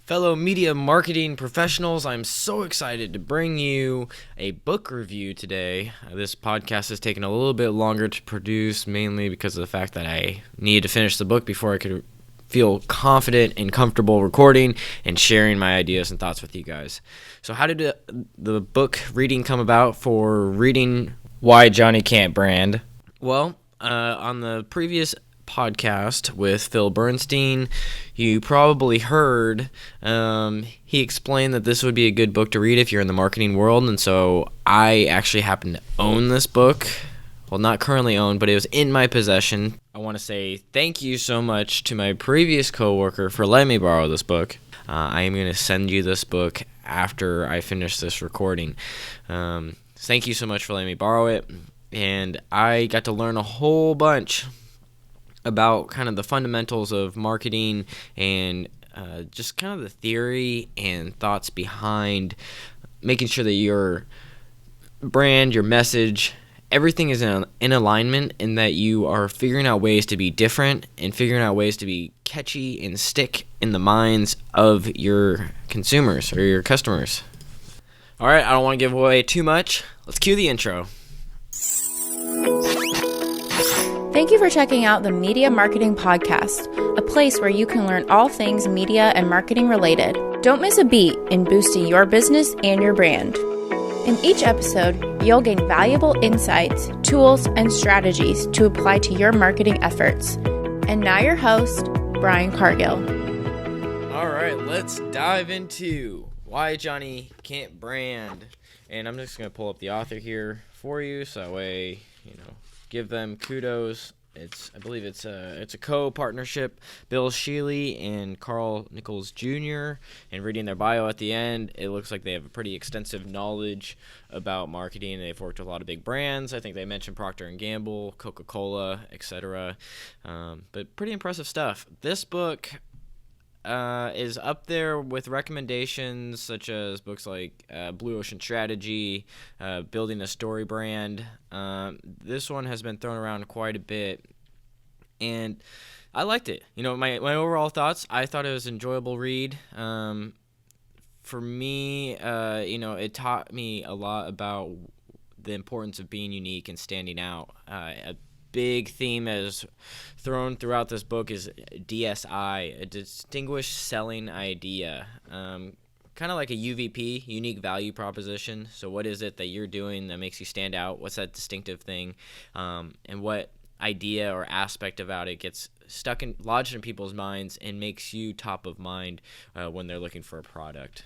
Fellow media marketing professionals, I'm so excited to bring you a book review today. This podcast has taken a little bit longer to produce, mainly because of the fact that I needed to finish the book before I could feel confident and comfortable recording and sharing my ideas and thoughts with you guys. So how did the book reading come about for reading Why Johnny Can't Brand? Well, on the previous podcast with Phil Bernstein, you probably heard he explained that this would be a good book to read if you're in the marketing world, and so I actually happen to own this book. Well, not currently owned, but it was in my possession. I want to say thank you so much to my previous coworker for letting me borrow this book. I am going to send you this book after I finish this recording. Thank you so much for letting me borrow it, and I got to learn a whole bunch about kind of the fundamentals of marketing and just kind of the theory and thoughts behind making sure that your brand, your message, everything is in alignment, and that you are figuring out ways to be different and figuring out ways to be catchy and stick in the minds of your consumers or your customers. All right, I don't want to give away too much. Let's cue the intro. Thank you for checking out the Media Marketing Podcast, a place where you can learn all things media and marketing related. Don't miss a beat in boosting your business and your brand. In each episode, you'll gain valuable insights, tools, and strategies to apply to your marketing efforts. And now your host, Brian Cargill. All right, let's dive into Why Johnny Can't Brand. And I'm just going to pull up the author here for you, so that way, give them kudos. I believe it's a co-partnership, Bill Sheely and Carl Nichols Jr. And reading their bio at the end, it looks like they have a pretty extensive knowledge about marketing. They've worked with a lot of big brands. I think they mentioned Procter & Gamble, Coca-Cola, etc. But pretty impressive stuff. This book is up there with recommendations such as books like Blue Ocean Strategy, Building a Story Brand. This one has been thrown around quite a bit, and I liked it. My overall thoughts, I thought it was an enjoyable read. For me, it taught me a lot about the importance of being unique and standing out. A big theme is thrown throughout this book is DSI, a distinguished selling idea, kind of like a UVP, unique value proposition. So what is it that you're doing that makes you stand out? What's that distinctive thing? And what idea or aspect about it gets lodged in people's minds and makes you top of mind when they're looking for a product?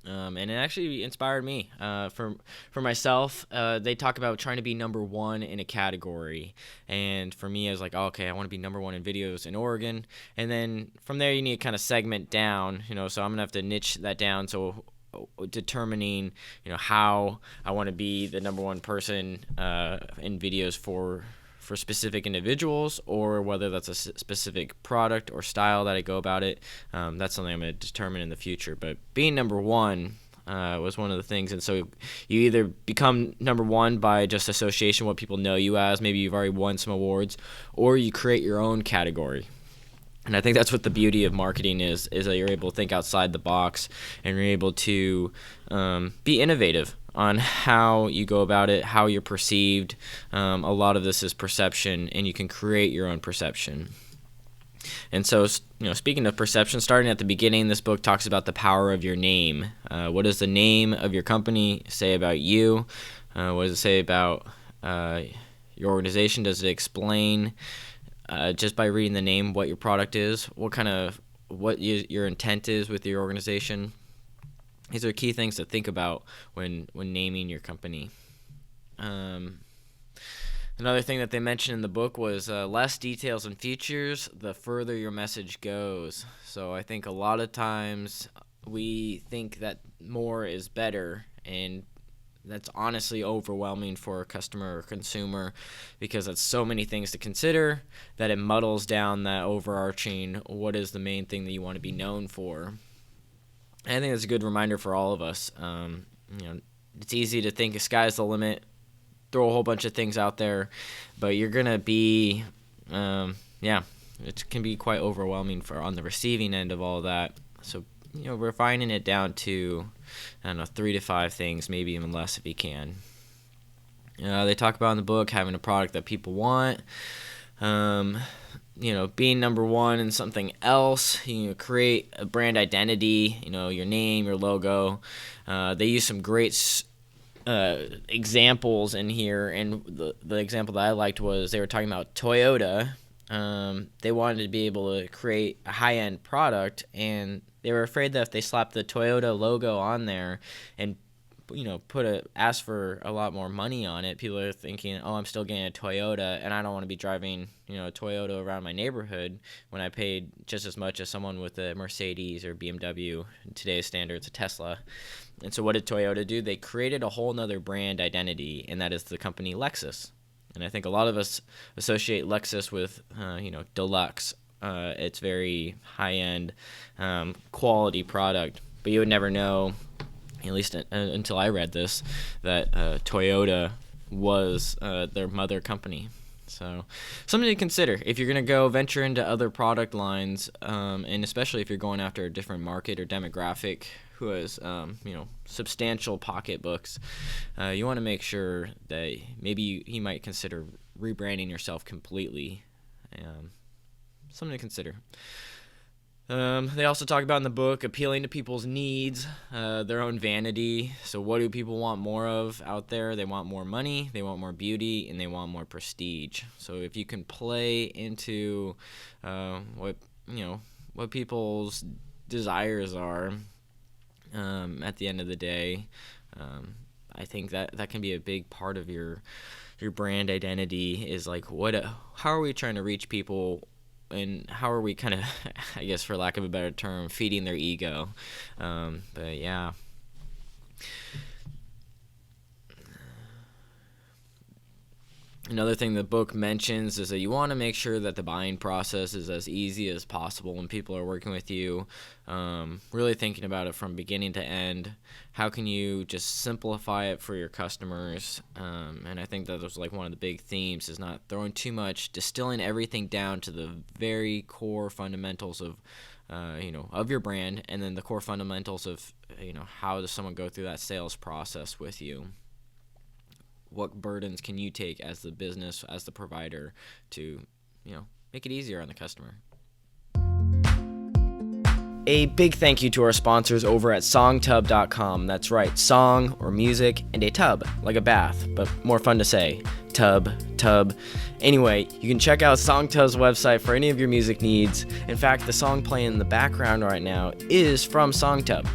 And it actually inspired me. For myself, they talk about trying to be number one in a category. And for me, I was like, okay, I want to be number one in videos in Oregon. And then from there, you need to kind of segment down, so I'm going to have to niche that down. So determining, how I want to be the number one person in videos for specific individuals, or whether that's a specific product or style that I go about it. That's something I'm going to determine in the future. But being number one was one of the things. And so you either become number one by just association, what people know you as, maybe you've already won some awards, or you create your own category. And I think that's what the beauty of marketing is that you're able to think outside the box and you're able to be innovative on how you go about it, how you're perceived. A lot of this is perception, and you can create your own perception. And so, speaking of perception, starting at the beginning, this book talks about the power of your name. What does the name of your company say about you? What does it say about your organization? Does it explain just by reading the name what your product is, what your intent is with your organization? These are key things to think about when naming your company. Another thing that they mentioned in the book was less details and features, the further your message goes. So I think a lot of times we think that more is better, and that's honestly overwhelming for a customer or consumer, because that's so many things to consider that it muddles down that overarching what is the main thing that you want to be known for. And I think that's a good reminder for all of us. It's easy to think the sky's the limit, throw a whole bunch of things out there, but you're going to be, it can be quite overwhelming on the receiving end of all that. So, refining it down to, 3 to 5 things, maybe even less if you can. They talk about in the book having a product that people want, being number one in something else. Create a brand identity, your name, your logo. They use some great examples in here, and the example that I liked was they were talking about Toyota. They wanted to be able to create a high-end product, and they were afraid that if they slapped the Toyota logo on there and ask for a lot more money on it, people are thinking, oh, I'm still getting a Toyota, and I don't want to be driving a Toyota around my neighborhood when I paid just as much as someone with a Mercedes or BMW. In today's standards, a Tesla. And so what did Toyota do? They created a whole nother brand identity, and that is the company Lexus. And I think a lot of us associate Lexus with, deluxe. It's very high-end, quality product. But you would never know, at least until I read this, that Toyota was their mother company. So something to consider if you're going to go venture into other product lines, and especially if you're going after a different market or demographic who has, substantial pocketbooks. You want to make sure that maybe you might consider rebranding yourself completely. Something to consider. They also talk about in the book appealing to people's needs, their own vanity. So what do people want more of out there? They want more money, they want more beauty, and they want more prestige. So if you can play into what people's desires are at the end of the day, I think that can be a big part of your brand identity. Is like how are we trying to reach people? And how are we kind of, I guess for lack of a better term, feeding their ego? But yeah. Another thing the book mentions is that you want to make sure that the buying process is as easy as possible when people are working with you. Really thinking about it from beginning to end. How can you just simplify it for your customers? And I think that was like one of the big themes, is not throwing too much, distilling everything down to the very core fundamentals of of your brand, and then the core fundamentals of how does someone go through that sales process with you. What burdens can you take as the business, as the provider, to make it easier on the customer? A big thank you to our sponsors over at songtub.com. That's right, song or music and a tub, like a bath, but more fun to say. Tub. Anyway, you can check out Songtub's website for any of your music needs. In fact, the song playing in the background right now is from Songtub.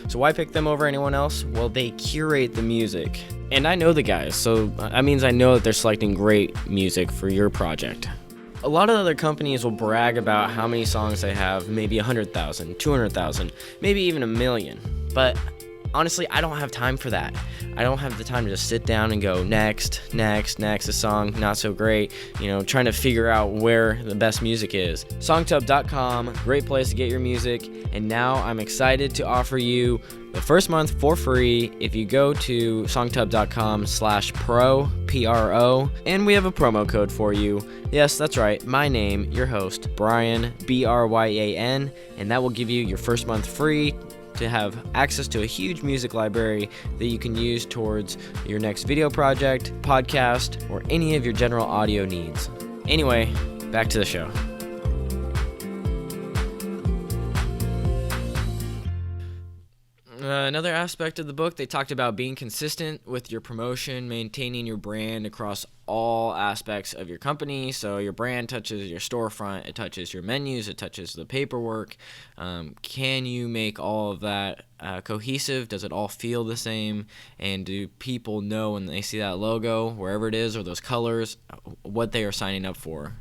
So why pick them over anyone else? Well, they curate the music. And I know the guys, so that means I know that they're selecting great music for your project. A lot of other companies will brag about how many songs they have, maybe 100,000, 200,000, maybe even 1 million. But honestly, I don't have time for that. I don't have the time to just sit down and go next, a song not so great, trying to figure out where the best music is. Songtub.com, great place to get your music. And now I'm excited to offer you the first month for free if you go to songtub.com/pro, P-R-O, and we have a promo code for you. Yes, that's right, my name, your host, Brian, B-R-Y-A-N, and that will give you your first month free to have access to a huge music library that you can use towards your next video project, podcast, or any of your general audio needs. Anyway, back to the show. Another aspect of the book, they talked about being consistent with your promotion, maintaining your brand across all aspects of your company. So your brand touches your storefront, it touches your menus, it touches the paperwork. Can you make all of that cohesive? Does it all feel the same? And do people know when they see that logo, wherever it is, or those colors, what they are signing up for?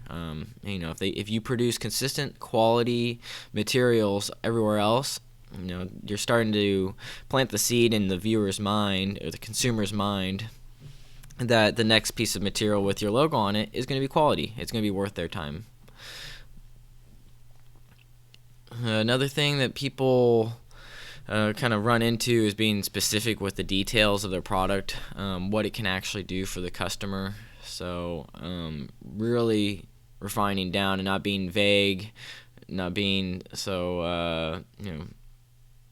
If you produce consistent quality materials everywhere else, you're starting to plant the seed in the viewer's mind or the consumer's mind that the next piece of material with your logo on it is going to be quality. It's going to be worth their time. Another thing that people kind of run into is being specific with the details of their product, what it can actually do for the customer. So really refining down and not being vague, not being so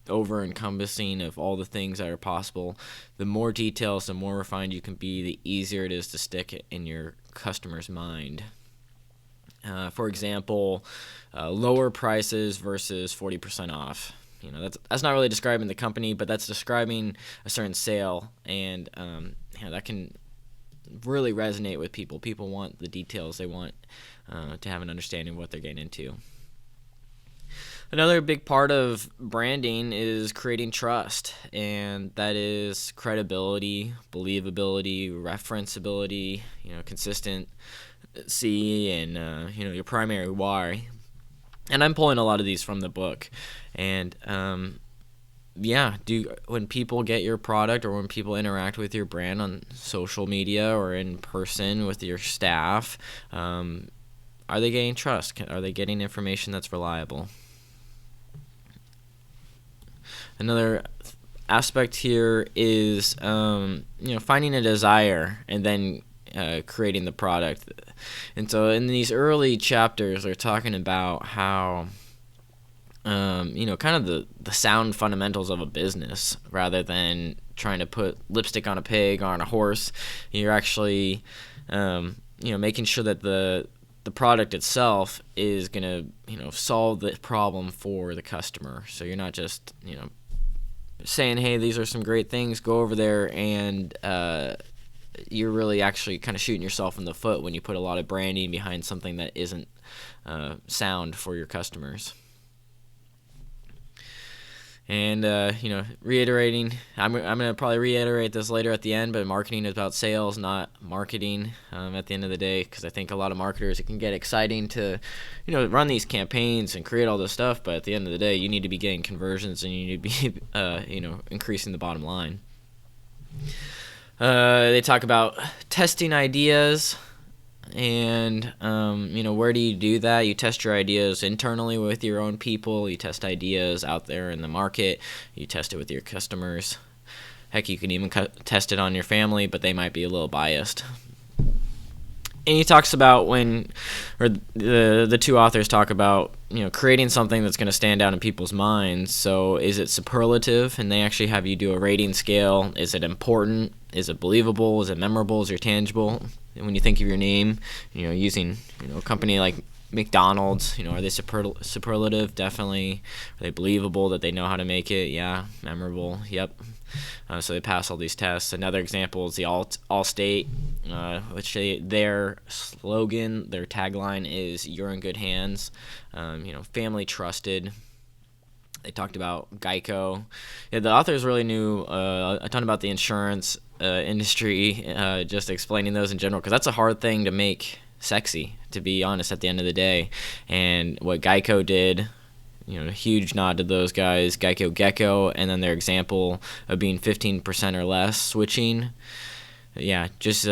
over encompassing of all the things that are possible. The more details, the more refined you can be, the easier it is to stick it in your customer's mind. For example, lower prices versus 40% off. That's not really describing the company, but that's describing a certain sale, and that can really resonate with people. People want the details. They want to have an understanding of what they're getting into. Another big part of branding is creating trust, and that is credibility, believability, referenceability, consistency, and your primary why. And I'm pulling a lot of these from the book. And when people get your product, or when people interact with your brand on social media or in person with your staff, are they getting trust? Are they getting information that's reliable? Another aspect here is finding a desire and then creating the product. And so in these early chapters, they're talking about how kind of the sound fundamentals of a business, rather than trying to put lipstick on a pig or on a horse. You're actually making sure that the product itself is going to solve the problem for the customer. So you're not just saying, hey, these are some great things, go over there, and you're really actually kind of shooting yourself in the foot when you put a lot of branding behind something that isn't sound for your customers. And reiterating, I'm going to probably reiterate this later at the end, but marketing is about sales, not marketing at the end of the day, because I think a lot of marketers, it can get exciting to run these campaigns and create all this stuff, but at the end of the day, you need to be getting conversions, and you need to be increasing the bottom line. They talk about testing ideas, and where do you do that? You test your ideas internally with your own people. You test ideas out there in the market. You test it with your customers. Heck, you can even test it on your family, but they might be a little biased. And he talks about the two authors talk about creating something that's going to stand out in people's minds. So is it superlative? And they actually have you do a rating scale. Is it important? Is it believable? Is it memorable? Is it tangible? And when you think of your name, using a company like McDonald's, are they superlative? Definitely. Are they believable that they know how to make it? Yeah. Memorable? Yep. So they pass all these tests. Another example is the Allstate, which their slogan, their tagline is "You're in good hands." Family trusted. They talked about Geico. Yeah, the authors really knew a ton about the insurance industry, just explaining those in general, because that's a hard thing to make sexy, to be honest, at the end of the day. And what Geico did, a huge nod to those guys, Geico Gecko, and then their example of being 15% or less switching. Yeah, just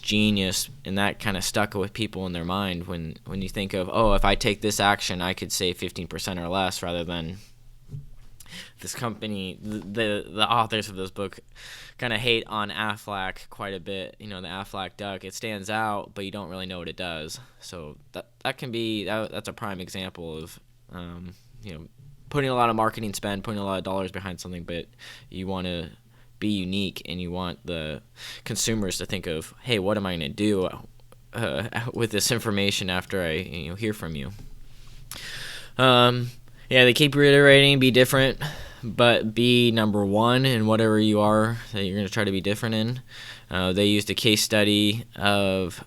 genius, and that kind of stuck with people in their mind when you think of, if I take this action, I could save 15% or less, rather than this company. The authors of this book kind of hate on Aflac quite a bit. The Aflac duck, it stands out, but you don't really know what it does. So that can be that's a prime example of putting a lot of marketing spend, putting a lot of dollars behind something, but you want to be unique, and you want the consumers to think of, hey, what am I going to do with this information after I hear from you? They keep reiterating, be different, but be number one in whatever you are that you're going to try to be different in. They used a case study of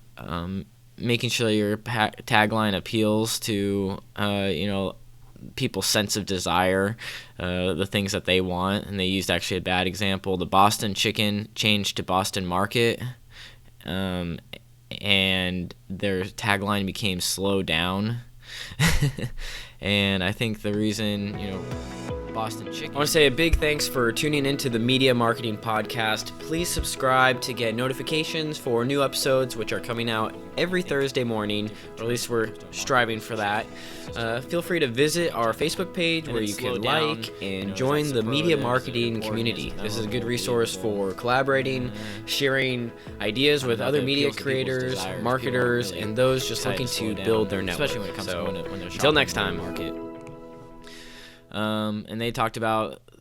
making sure your tagline appeals to people's sense of desire, the things that they want. And they used actually a bad example. The Boston chicken changed to Boston Market, and their tagline became slow down. And I think the reason, Boston chicken. I want to say a big thanks for tuning into the Media Marketing Podcast. Please subscribe to get notifications for new episodes, which are coming out every Thursday morning, or at least we're striving for that. Feel free to visit our Facebook page where you can like and join the media marketing community. This is a good resource for collaborating, sharing ideas with other media creators, marketers, and those just looking to build their network. Especially when it comes to when they're until next time. And they talked about